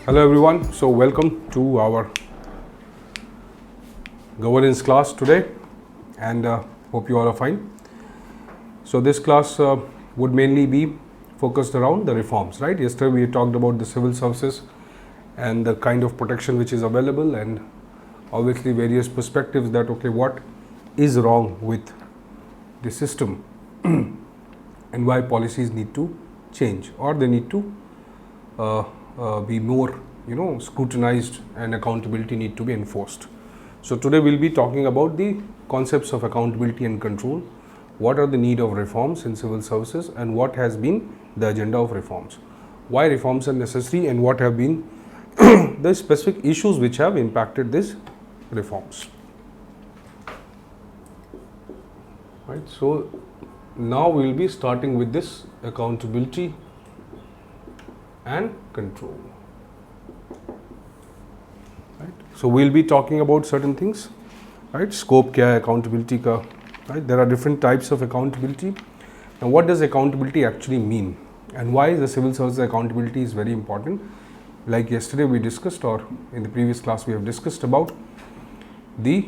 Hello everyone, so welcome to our governance class today and hope you all are fine. So this class would mainly be focused around the reforms, right? Yesterday we talked about the civil services and the kind of protection which is available and obviously various perspectives that okay, what is wrong with the system and why policies need to change or they need to be more scrutinized and accountability need to be enforced. So today we'll be talking about the concepts of accountability and control, what are the need of reforms in civil services and what has been the agenda of reforms, why reforms are necessary and what have been the specific issues which have impacted these reforms. Right, so now we'll be starting with this accountability and control. Right. So we'll be talking about certain things, right? Scope kya hai, accountability ka, right? There are different types of accountability. Now what does accountability actually mean and why the civil service accountability is very important? Like yesterday we discussed, or in the previous class we have discussed about the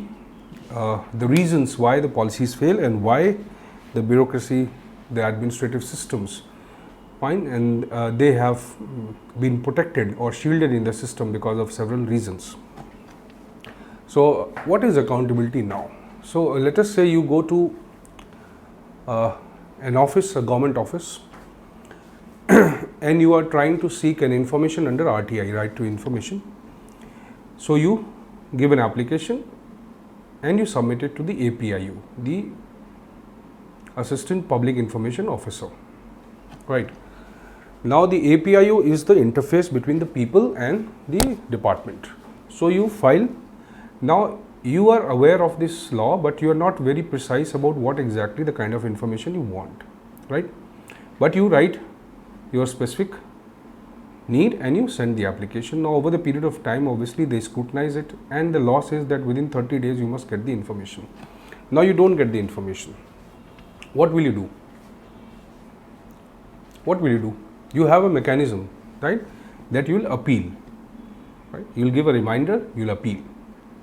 reasons why the policies fail and why the bureaucracy, the administrative systems fine and they have been protected or shielded in the system because of several reasons. So what is accountability now? So let us say you go to an office, a government office and you are trying to seek an information under RTI, right to information. So you give an application and you submit it to the APIU, the Assistant Public Information Officer, right? Now the APIU is the interface between the people and the department. So you file. Now you are aware of this law, but you are not very precise about what exactly the kind of information you want, right? But you write your specific need and you send the application. Now over the period of time, obviously they scrutinize it and the law says that within 30 days you must get the information. Now you don't get the information. What will you do? What will you do? You have a mechanism, right, that you will appeal, right? You will give a reminder, you will appeal.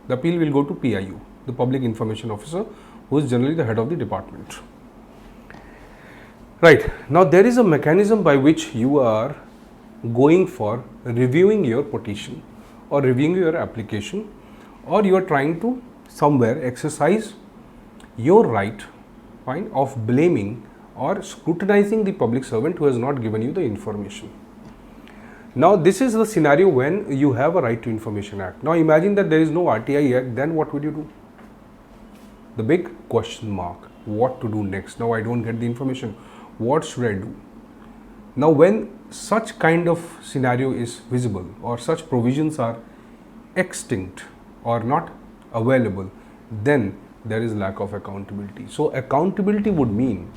The appeal will go to PIU, the Public Information Officer, who is generally the head of the department. Right, now there is a mechanism by which you are going for reviewing your petition or reviewing your application, or you are trying to somewhere exercise your right, fine, of blaming or scrutinizing the public servant who has not given you the information. Now this is the scenario when you have a Right to Information Act. Now imagine that there is no RTI Act, then what would you do? The big question mark, what to do next? Now I don't get the information, what should I do? Now when such kind of scenario is visible or such provisions are extinct or not available, then there is lack of accountability. So accountability would mean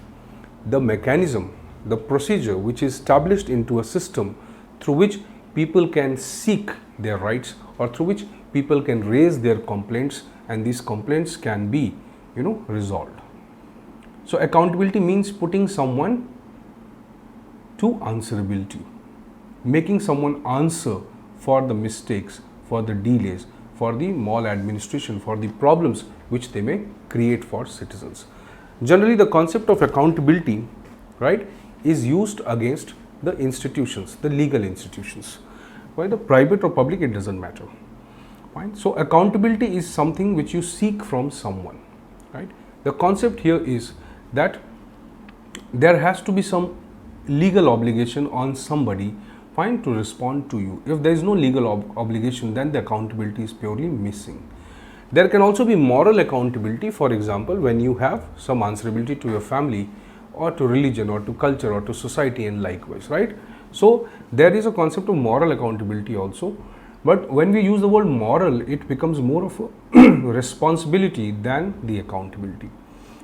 the mechanism, the procedure which is established into a system through which people can seek their rights or through which people can raise their complaints and these complaints can be, resolved. So accountability means putting someone to answerability, making someone answer for the mistakes, for the delays, for the maladministration, for the problems which they may create for citizens. Generally, the concept of accountability, right, is used against the institutions, the legal institutions. Whether private or public, it doesn't matter. Fine. So accountability is something which you seek from someone, right? The concept here is that there has to be some legal obligation on somebody, fine, to respond to you. If there is no legal obligation, then the accountability is purely missing. There can also be moral accountability, for example, when you have some answerability to your family or to religion or to culture or to society and likewise, right? So there is a concept of moral accountability also, but when we use the word moral, it becomes more of a responsibility than the accountability.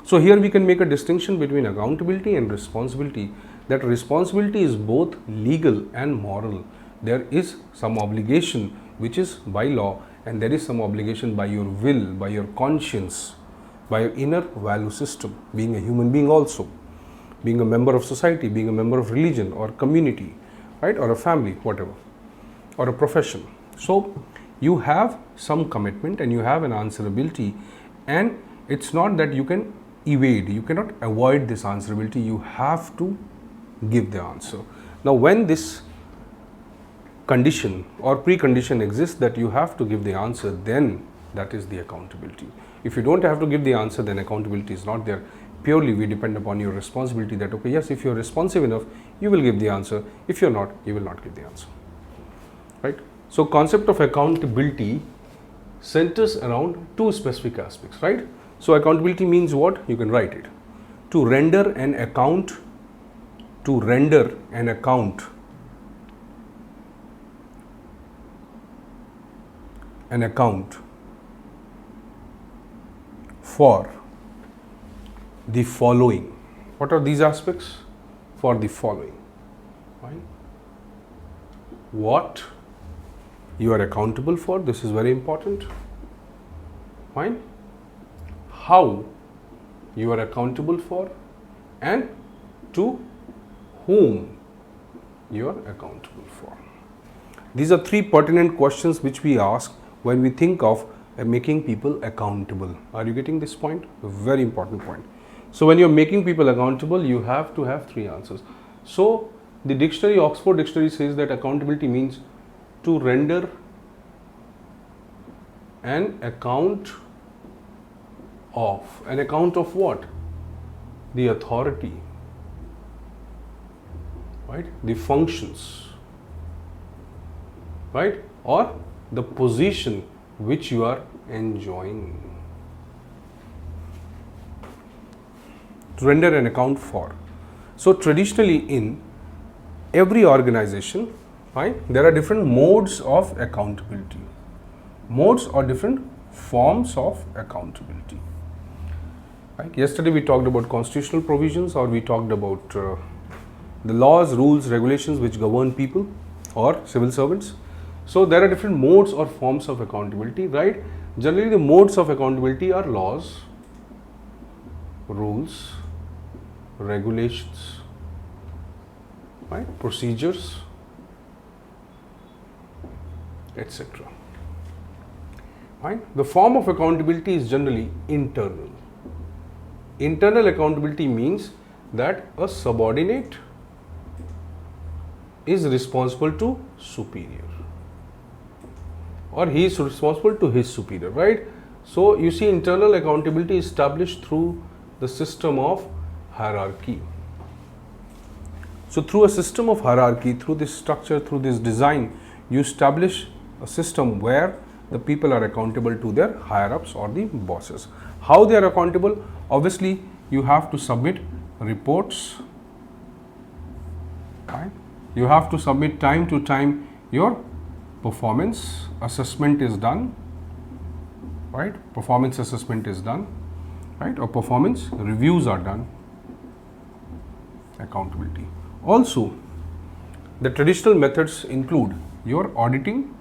So here we can make a distinction between accountability and responsibility, that responsibility is both legal and moral. There is some obligation which is by law and there is some obligation by your will, by your conscience, by your inner value system, being a human being also, being a member of society, being a member of religion or community, right, or a family, whatever. or a profession. So you have some commitment and you have an answerability, and it's not that you can evade, you cannot avoid this answerability, you have to give the answer. Now when this condition or precondition exists that you have to give the answer, then that is the accountability. If you don't have to give the answer, then accountability is not there. Purely we depend upon your responsibility that, okay, yes, if you're responsive enough, you will give the answer. If you're not, you will not give the answer. Right? So concept of accountability centers around two specific aspects, right? So accountability means what? You can write it. To render an account, for the following. What are these aspects? For the following. Right? What you are accountable for, this is very important. Fine. How you are accountable for, and to whom you are accountable for. These are three pertinent questions which we ask when we think of making people accountable. Are you getting this point? A very important point. So when you're making people accountable, you have to have three answers. So the dictionary, Oxford Dictionary, says that accountability means to render an account of. An account of what? The authority, right? The functions, right? Or the position which you are enjoying. To render an account for. So traditionally in every organization, right, there are different modes of accountability. Modes or different forms of accountability. Right? Yesterday we talked about constitutional provisions, or we talked about the laws, rules, regulations which govern people or civil servants. So there are different modes or forms of accountability, right? Generally the modes of accountability are laws, rules, regulations, right? Procedures, etc. Right? The form of accountability is generally internal. Internal accountability means that a subordinate is responsible to superior, or he is responsible to his superior, right? So you see, internal accountability is established through the system of hierarchy. So through a system of hierarchy, through this structure, through this design, you establish a system where the people are accountable to their higher ups or the bosses. How they are accountable? Obviously, you have to submit reports, right? You have to submit time to time your performance assessment is done, right? Performance assessment is done, right? Or performance reviews are done. Accountability. Also, the traditional methods include your auditing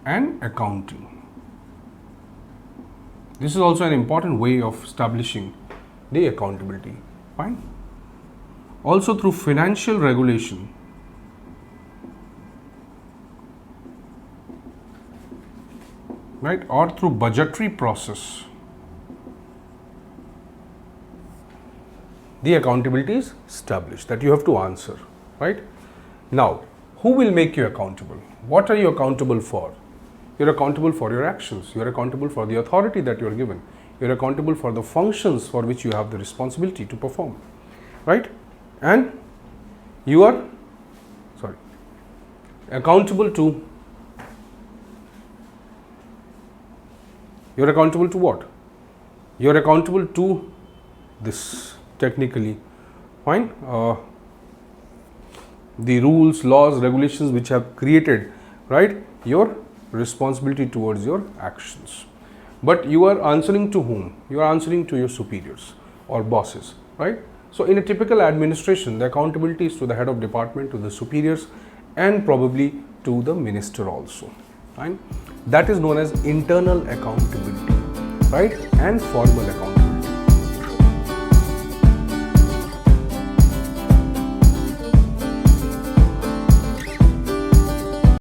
and accounting. This is also an important way of establishing the accountability. Fine. Also through financial regulation, right, or through budgetary process, the accountability is established that you have to answer, right? Now, who will make you accountable? What are you accountable for? You're accountable for your actions. You're accountable for the authority that you're given. You're accountable for the functions for which you have the responsibility to perform, right? And you are, accountable to, you're accountable to what? You're accountable to this technically, fine, the rules, laws, regulations which have created, right, your responsibility towards your actions. But you are answering to whom? You are answering to your superiors or bosses, right? So in a typical administration, the accountability is to the head of department, to the superiors, and probably to the minister also, right? That is known as internal accountability, right, and formal accountability.